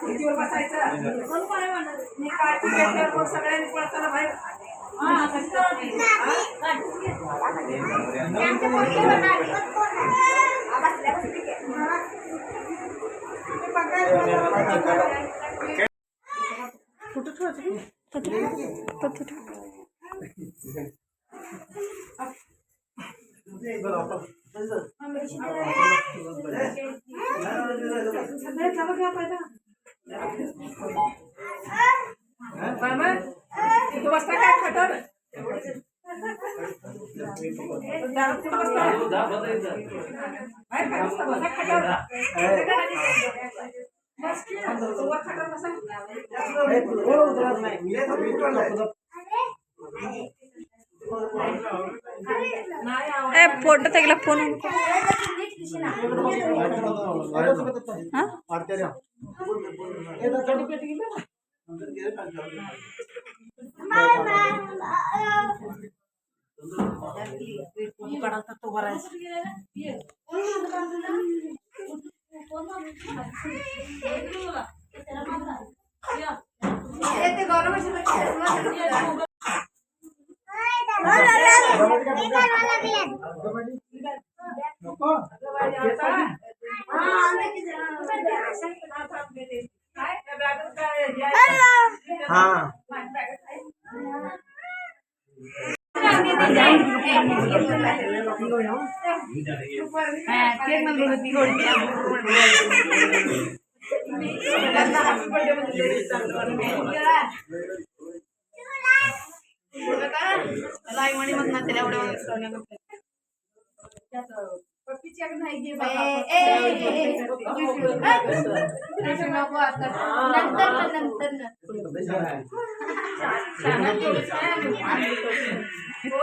कितीवर बसायचं कोण काय म्हणणार मी काय घेतल्यावर मग सगळ्यांनी पळताना बाहेर फोटो ತೆಗಿಲ ಫೋನ್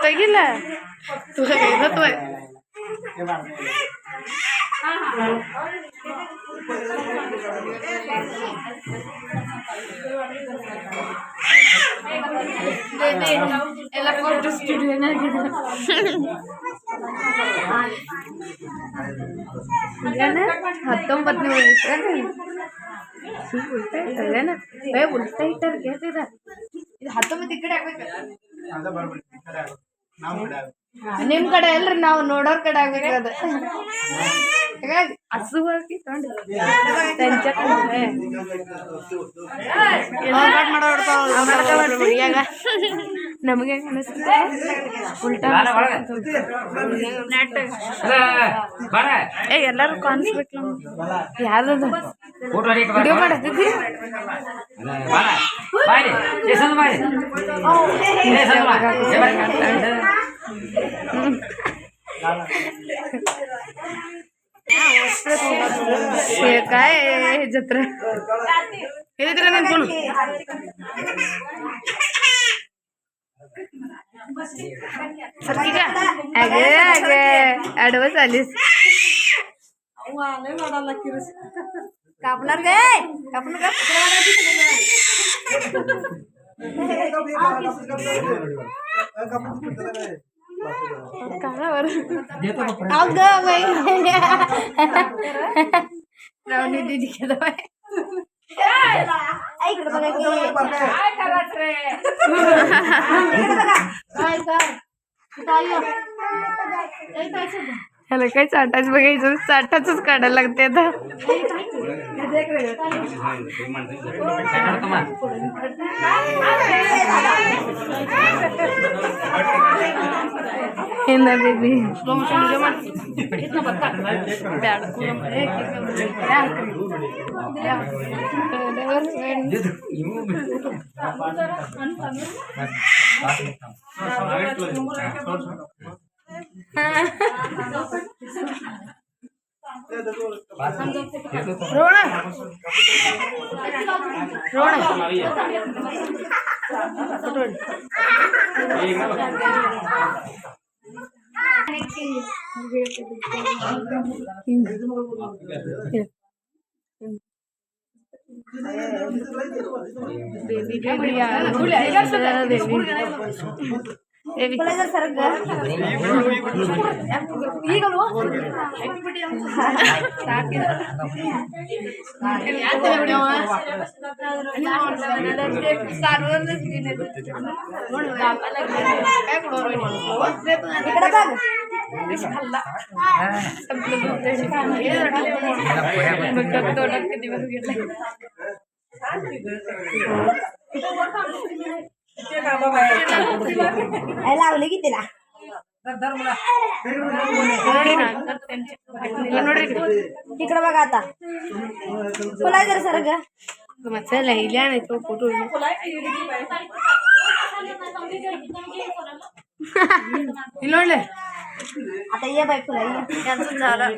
ತೆಗಿಲ್ಲ ಎಲ್ಲ ಫೋಟೋ ಸ್ಟುಡಿಯೋ ಹತ್ತೊಂಬತ್ತನೇ ವಯಸ್ಸ ಉಲ್ಟಾ ಇಟ್ಟಾರ ಕೇಳ್ತಿದ ಇದು 19 ಈ ಕಡೆ ಆಗ್ಬೇಕು ನಿಮ್ ಕಡೆ ಅಲ್ರಿ ನಾವು ನೋಡೋರ್ ಕಡೆ ಆಗ್ಬೇಕು ಅದು ಹಾಗಾಗಿ ಹಸುವಾಗಿ ನಮಗೆ ಅನಿಸ್ತದೆ ಉಲ್ಟಾ ಎಲ್ಲಾರು ಕಾಣಿಸ್ಬೇಕು ಯಾರು ವಿಡಿಯೋ ಮಾಡತ್ತಿದ್ರಿ काय जत्रा ಹೇಳಿದ್ರೆ ನಾನು बोलू सरकी का अगे अगे ॲडव्हान्स आलीस आले वाढायला किरस कापणार काय कापणार कानावर अगं बाई रावणी दीदी केलं बाई इकडे बघा की काय करायचं रे काय ह्याला काय चाटाच बघायचं चाटाच काढायला लागते आता ना बेबी रोणा बेबी ಫುಲೈಜರ್ ಸರ್ಗ ಈಗಲ್ವ लावले की तिला इकडे बघा आता फुलायजर सरग मसाला हिल्या नाही तो फोटो ನೋಡ್ಲೆ आता ये बाई फुला यांचं झालं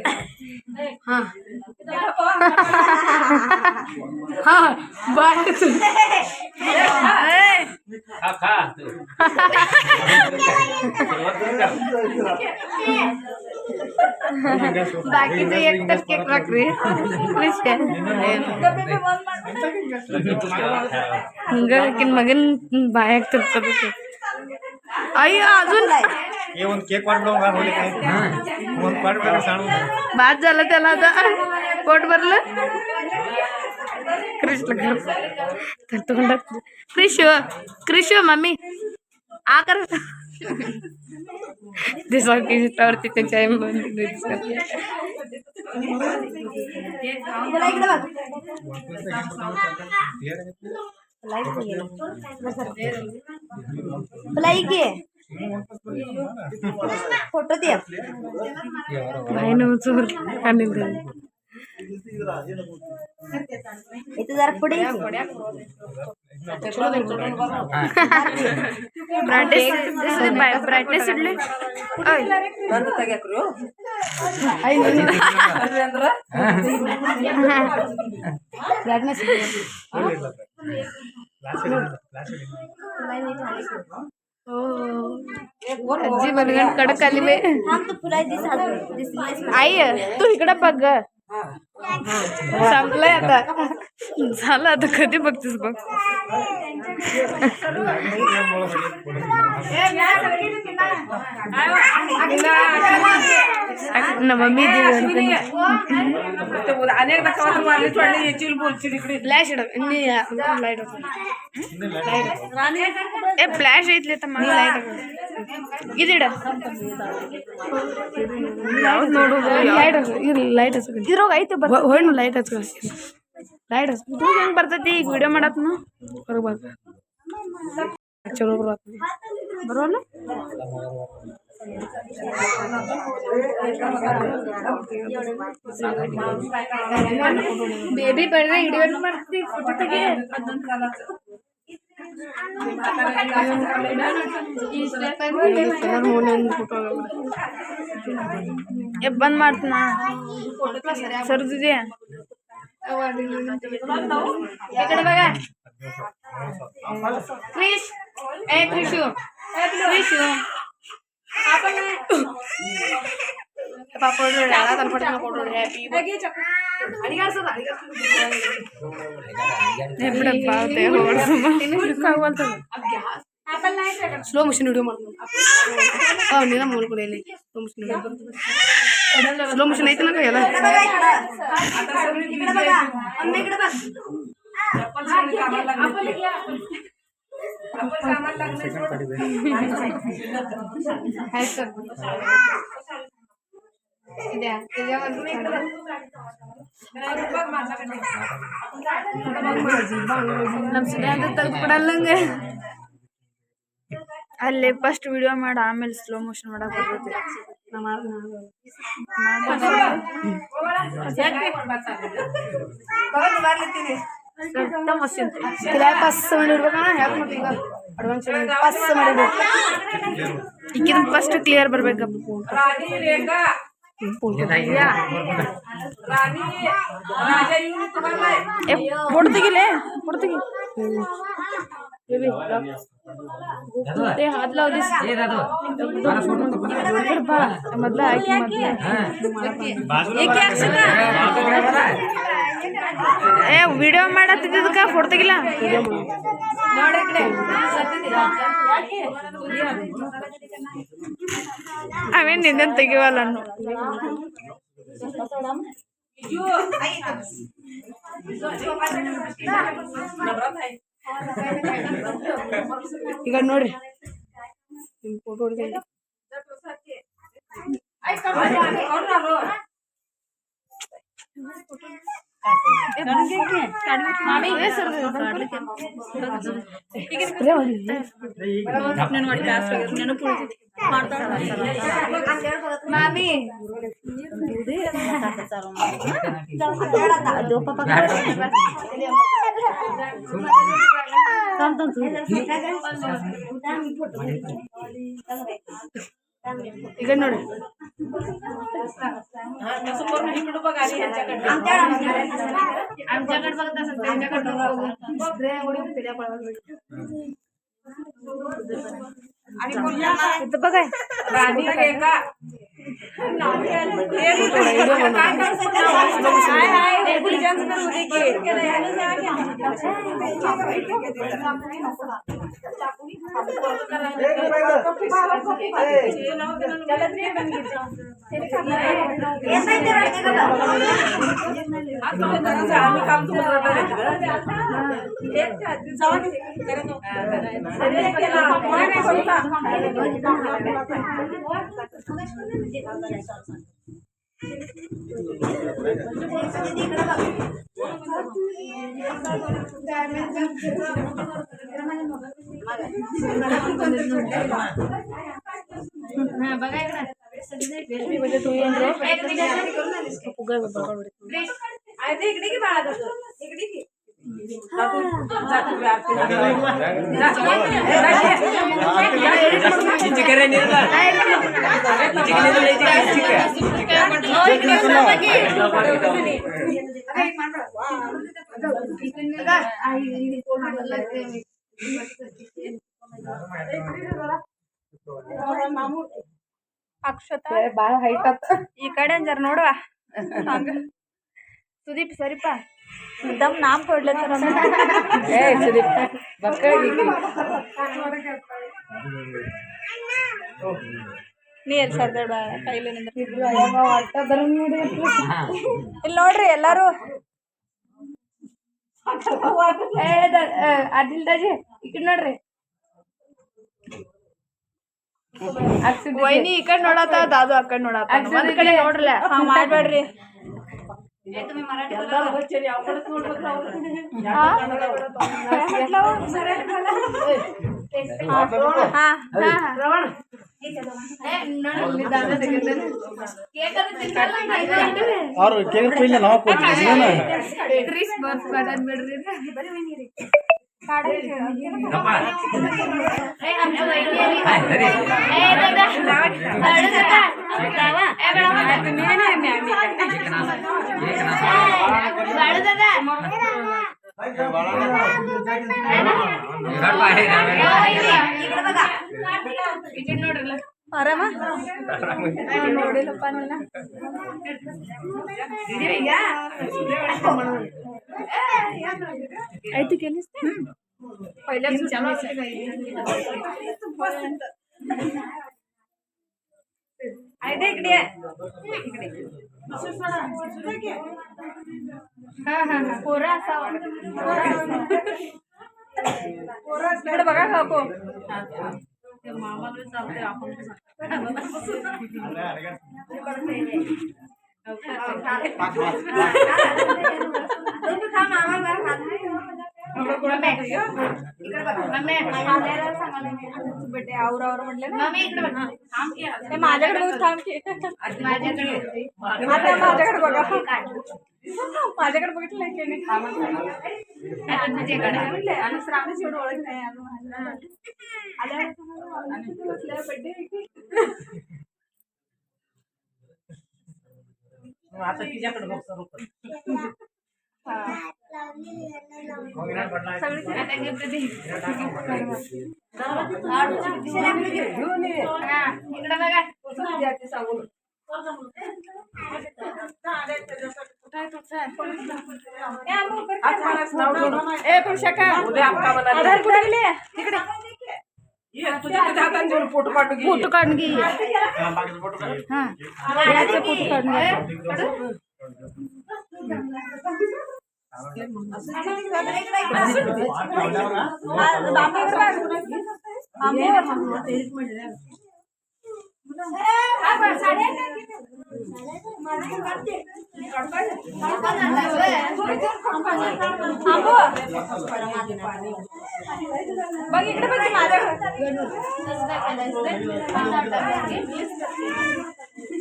हा हा बाय बाकीचे एकटाच केक राखरी हंग मगन बाय अय्यो अजून ये ಒಂದು ಕೇಕ್ ಮಾಡ್ಬಿಡೋಣ ಹೋಲಿ ಒಂದು ಮಾಡ್ಬಿಡೋಣ ಸಾಣು बाद झालं त्याला आता पोट भरलं क्रिशो क्रिशो मम्मी आ कर दिसा की वरती त्याच्या फोटो दे भाई नव्हतं अनिल इथे जरा पुढे ब्राइटनेस इडले ब्राइटनेस अज्जी बनगण कडक आली बे आई तू इकडे बघ संपलंय आता झालं आता कधी बघतेस बघ मम्मी अनेकदा कवा मारली चढली येचील बोलची इकडे फ्लॅश लाईट ए फ्लॅश येतले तर मला लाईट इदिड ನೋಡು ಲೈಟ್ ಇದ್ರೋಗ ಐತೆ ಹೊಣ್ಣು ಲೈಟ್ ಹಚ್ಚ ಲೈಟ್ ಹಚ್ಚ ಇದು ಹೆಂಗೆ ಬರ್ತೈತಿ ಈಗ ವಿಡಿಯೋ ಮಾಡತ್ನು ಹೊರಗೆ ಬರ್ತ ಚಲೋ ಬರತ್ತ ಬರೋಲ್ಲ ಬೇಬಿ ಬರ್ರೆ ವಿಡಿಯೋ ಮಾಡ್ತಿ ಫೋಟೋ ತೆಗೆ बंद ಮಾಡ್ತನಾ ಸರ್ದಿದೆ इकडे बघा क्रिश ए क्रिशू क्रिशू आपण पापड डाळा तनपट नको हॅपी आणि काय असं एवढं पावते काय बोलतो आपण नाही स्लो मोशन व्हिडिओ मारतो हो निरा मोल कोले स्लो मोशन स्लो मोशन ऐक ना काय याला आता सगळी इकडे बघा अम्मा इकडे बघ आपण सगळी कामाला लागले आपण कामाला लागले हाय सर इद्या त्याच्यावर ನಮ್ಮ ಸಿದ್ಧಾಂತ ತಲುಪಡಲ್ಲಂಗೆ ಅಲ್ಲೇ ಫಸ್ಟ್ ವಿಡಿಯೋ ಮಾಡಿ ಆಮೇಲೆ ಸ್ಲೋ ಮೋಷನ್ ಮಾಡಕ್ ಬರ್ತೈತಿ ಫಸ್ಟ್ ಮಾಡಿಡ್ಬೇಕಣ್ಣ ಯಾಕೆ ಮತ್ತೆ ಈಗ ಅಡ್ವಾನ್ಸ್ ಫಸ್ಟ್ ಮಾಡಿಡ್ಬೇಕು ಈಗಿನ ಫಸ್ಟ್ ಕ್ಲಿಯರ್ ಬರ್ಬೇಕಪ್ಪ पुढते हात लावलीस मधला व्हिडिओ ಮಾಡತ್ತಿದ್ದ का फोडते गेला ಆಮೇಲೆ ನಿಂದ ತೆಗಿವಲ್ಲ ಈಗ ನೋಡ್ರಿ ನಿಮ್ ಫೋಟೋ ಹೊಡ್ಕೊಂಡು ಮಾಮಿ ಈಗ ನೋಡಿ आमच्याकडे बघत असेल त्यांच्याकडे बघाय ಅಕ್ಷತಾ ಬಾಳ ಹೈಟ್ ಈ ಕಡೆ ಜರ ನೋಡುವ ಸುದೀಪ್ ಸರಿಪ ದಮ್ ನಾಮ್ ಕೊಡ್ಲತ್ತಾರ ಸುದೀಪ್ ನೀ ಎಲ್ಲಿ ಸರ್ದಾಡ್ ಬಾಳ ಕೈಲಿ ಇಲ್ಲಿ ನೋಡ್ರಿ ಎಲ್ಲಾರು ಅದಿಲ್ದಾಜಿ ಈ ಕಡೆ ನೋಡ್ರಿ ವೈನಿ ಈ ಕಡೆ ನೋಡತ್ತ ದಾದು ಆ ಕಡೆ ನೋಡತ್ತ ಒಂದ್ ಕಡೆ ನೋಡ್ರಲ್ಲ ಮಾಡ್ಬೇಡ್ರಿ ಆರಾಮ ನೋಡಿಲ್ಲಪ್ಪ ಆಯ್ತು ಕೆಲಸ पहिल्या इकडे हा हा पोरा असावा इकडे बघा काको मामाला चालते आपण माझ्याकडे थांब की माझ्याकडे बघा माझ्याकडे बघितलं आणि श्रावणीच एवढं ओळख नाही आता तिच्याकडे बघ फोटो काढून घे. फोटो काढून घे हा याचे फोटो काढून घे बघ इकडे बघ माझ्या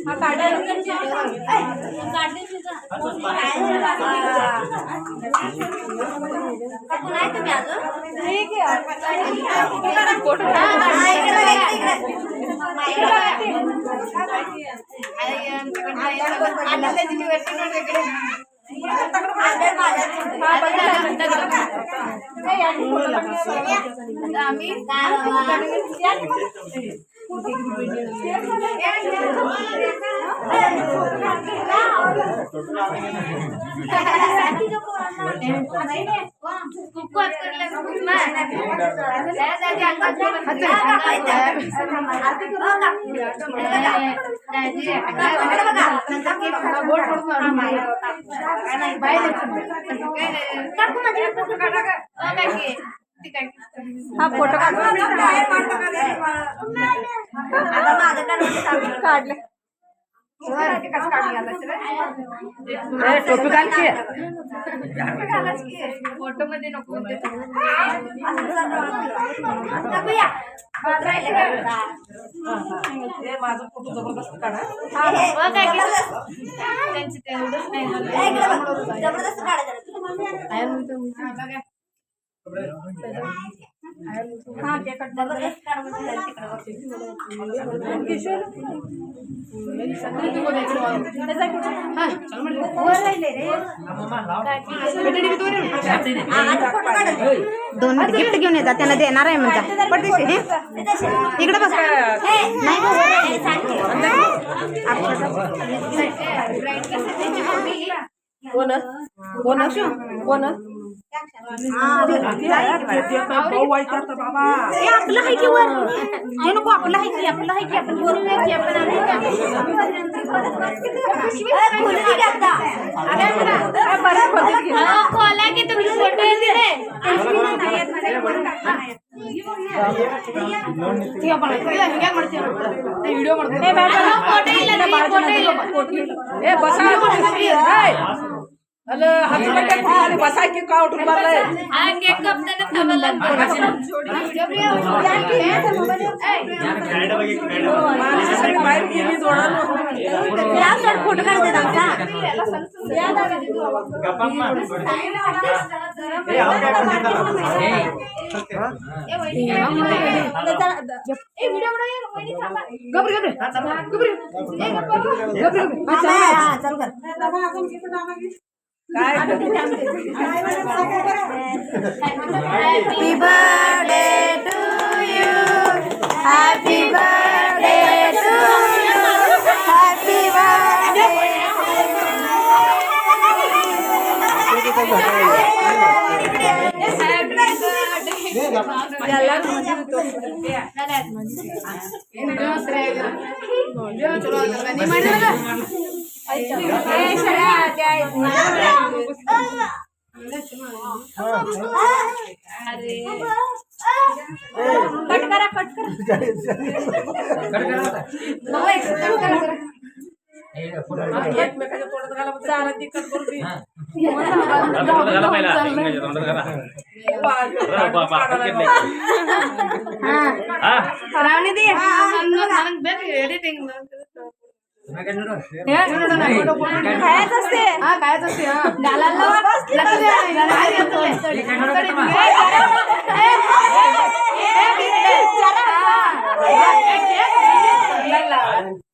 हा काढायला हा फोटो काढले टोपी घाल की फोटो मध्ये नको माझा फोटो जबरदस्त काढा जबरदस्त काढा हाँ क्या करता है किशोर दोन मिनिट गिफ्ट घेऊन येतात त्यांना देणार आहे म्हणता पडदेशी हे इकडे बघ नाही कोण कोण कोण आपलं आहे की वर नको आपलं आहे की आपलं आहे की आपण बोलूया की आपण खोला की तुम्ही फोटो व्हिडिओ अरे हाथ बसा के का उठून मारलाय केक कापताना थांबायला माणसासाठी बाहेर गेली जोडानो फोटो काढते आमचा Happy birthday to you. Happy birthday to you. Happy birthday. Cut करा एकमेकाच्या तोंडात घाला चारा ती कट करू दे एडिटिंग खायच असते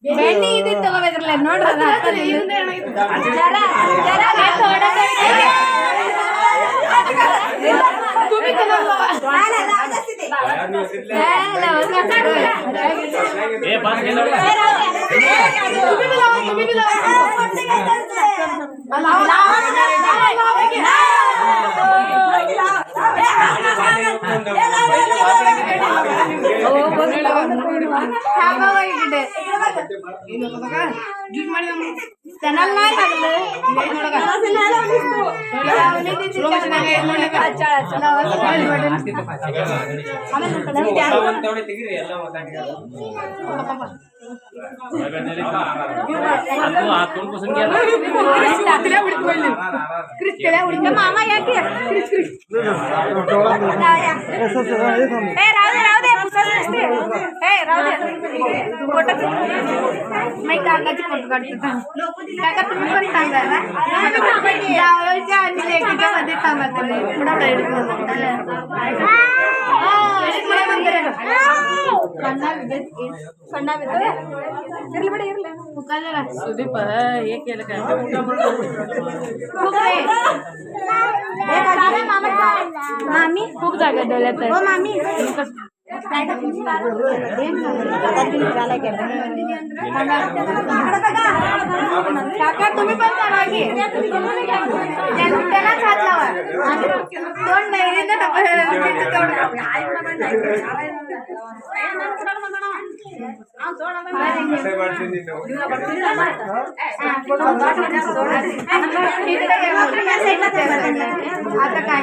ಬೆಣ್ಣೆ ಇದಿತ್ತು ತಗೋಬೇಕ್ರಲ್ಲ ನೋಡ್ರಲ್ಲ ज्यूस ಮಾಡಿ त्यांना नाही लागलं तेवढे ತೆಗೀರಿ ಎಲ್ಲ ಮಾತಾಡಿ मामा या की राहू दे मी काकाची फोटो काढते काका तुम्ही पण सांगा ना आणि लेकीच्या मध्ये सांगा ಸುದೀಪ ಏಕೆ मामी खूप जागा डोळ्यात हो मामी काका तुम्ही पण करा की त्यालाच हात लावा दोन महिन्यांना आता काय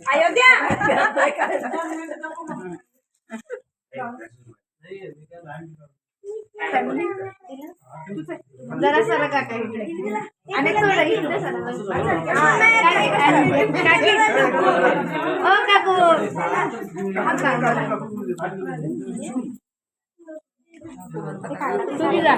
अयोध्या जरा सर काका इकडे आणि थोडं इकडे सर ओ काकू तुम्ही जा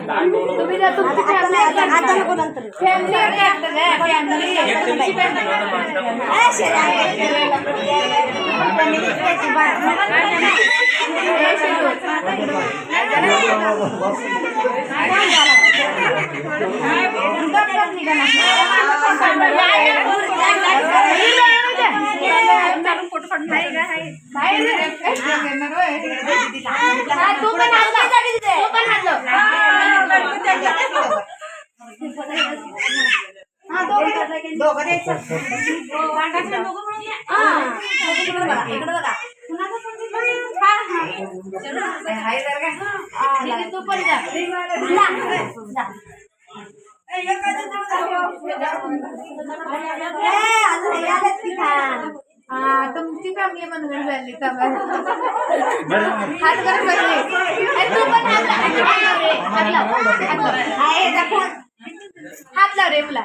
तुमची तुमची फॅमिली म्हणून झाली हात करत बसले तू पण हात लाव रे मुला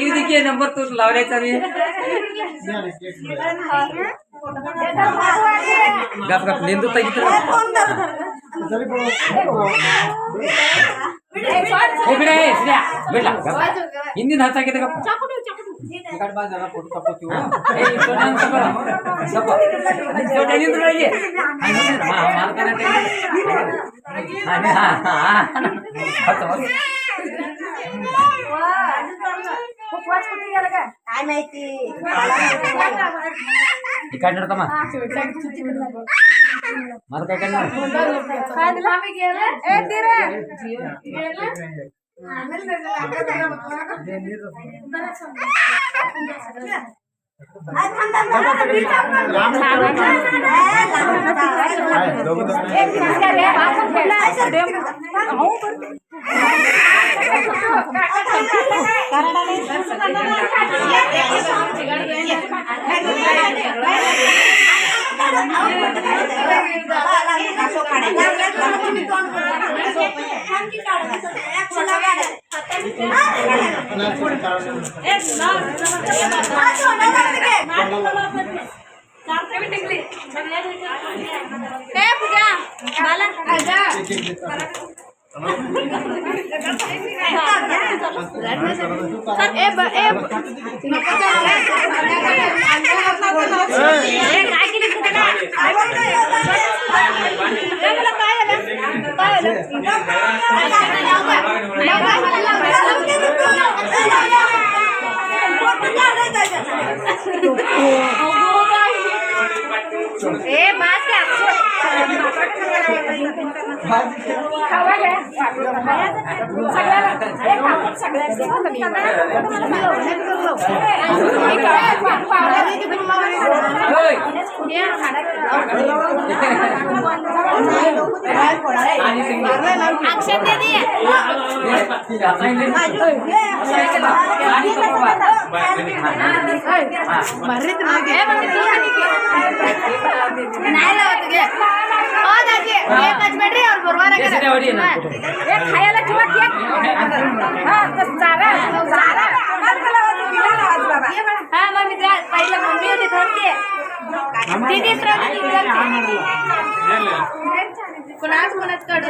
ಇದಕ್ಕೆ ನಂಬರ್ ತೋರಿಸಿ लावलायचा मी गप गप नेंदू ताई इकडे भेटला हिंदी हाचाकित गप इकडे बा जरा फोटो कापतो ए सोडून सगळं गप छोटे निंदू राहिले हां मालकाने ते हां हां हां उपवास कुठे गेला काय माहिती काय नडकमा मला काय करणार खायला किंवा पहिला मम्मी होती धरते कुणाच कुणाच कड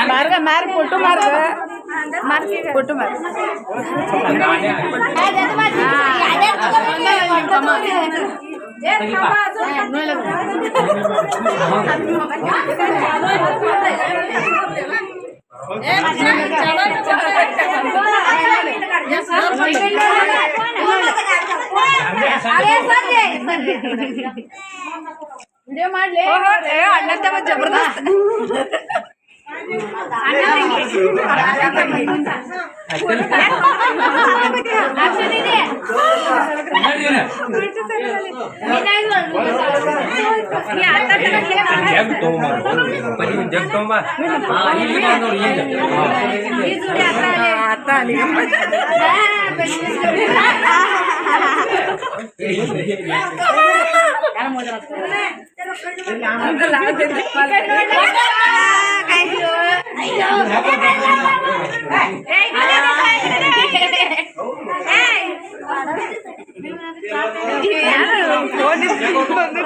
मार्ग मार फोटो मार फोटो मार ವಿಡಿಯೋ ಮಾಡ್ಲಿ ಅಣ್ಣ ತಮ್ಮ ಜಬರ್ದಸ್ತ್ आता आली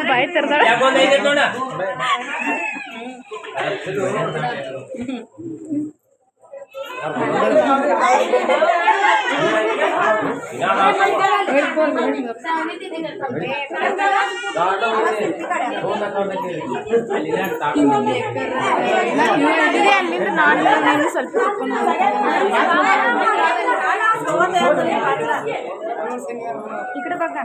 ಬಾಯಿ ತೆರೆದಾಳ ಅಲ್ಲಿಂದ ನಾನು ಸ್ವಲ್ಪ ಈ ಕಡೆ ಬಗ್ಗ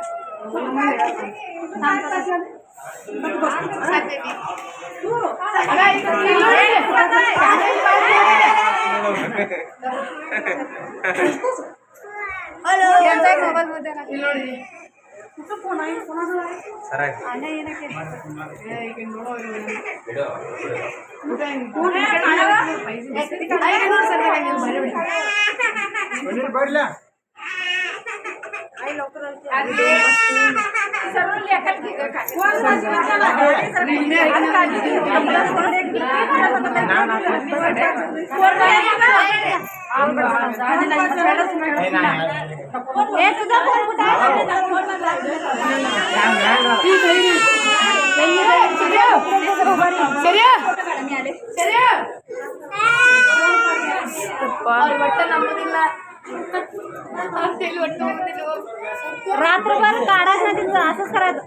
रात्रभर काढायचं तिथं असंच करायचं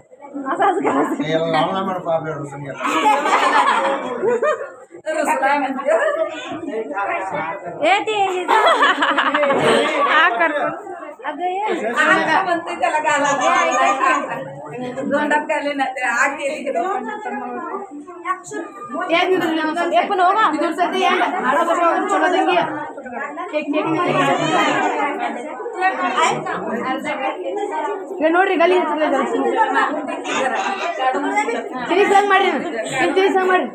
असंच करायचं ए ते म्हणते त्याला घाला दोंडात घाले ना ते आग केली पण हो ना ನೋಡ್ರಿ ಗಲಿ ತಿರ್ಗಿ ಮಾಡ್ರಿ ತಿರ್ಗಿ ಮಾಡ್ರಿ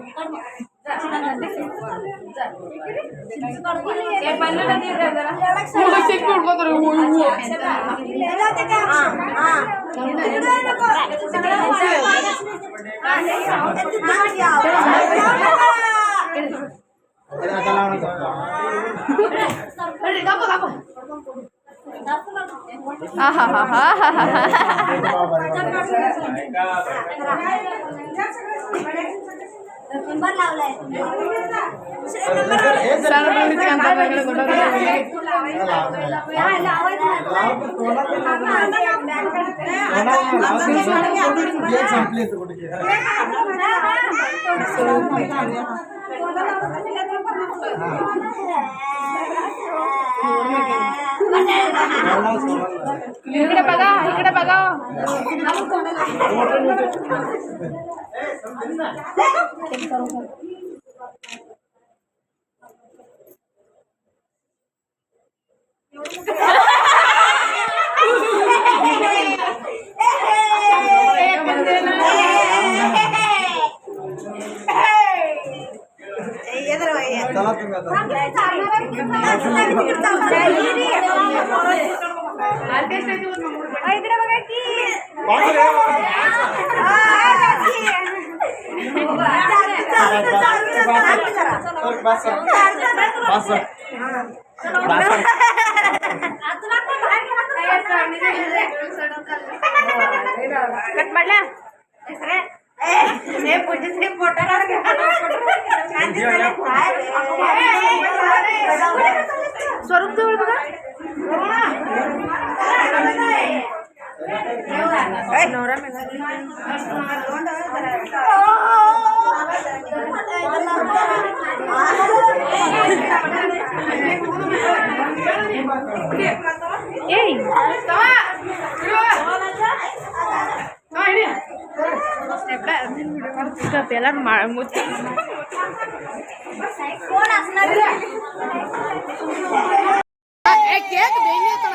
इकडे बघा इकडे बघा इकडे बघा की स्वरूप जवळ बघा नवरा पेला मोती कोण असणार ಕೇಕ್ ಬೆಣ್ಣೆ ಐತಣ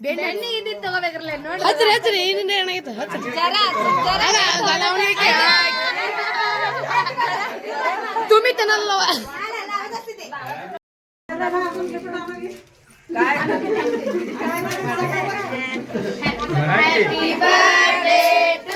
ಬೆಣ್ಣೆ ಇದ್ದಿದ್ದು ತಗೋಬೇಕ್ರಲ್ಲ ನೋಡಿ ಹಚ್ರಿ ಹಚ್ರಿ ಏನಿಂದ ಏನಾಗಿತ್ತು ಹಚ್ರಿ तुम्ही तनल्लव Happy birthday to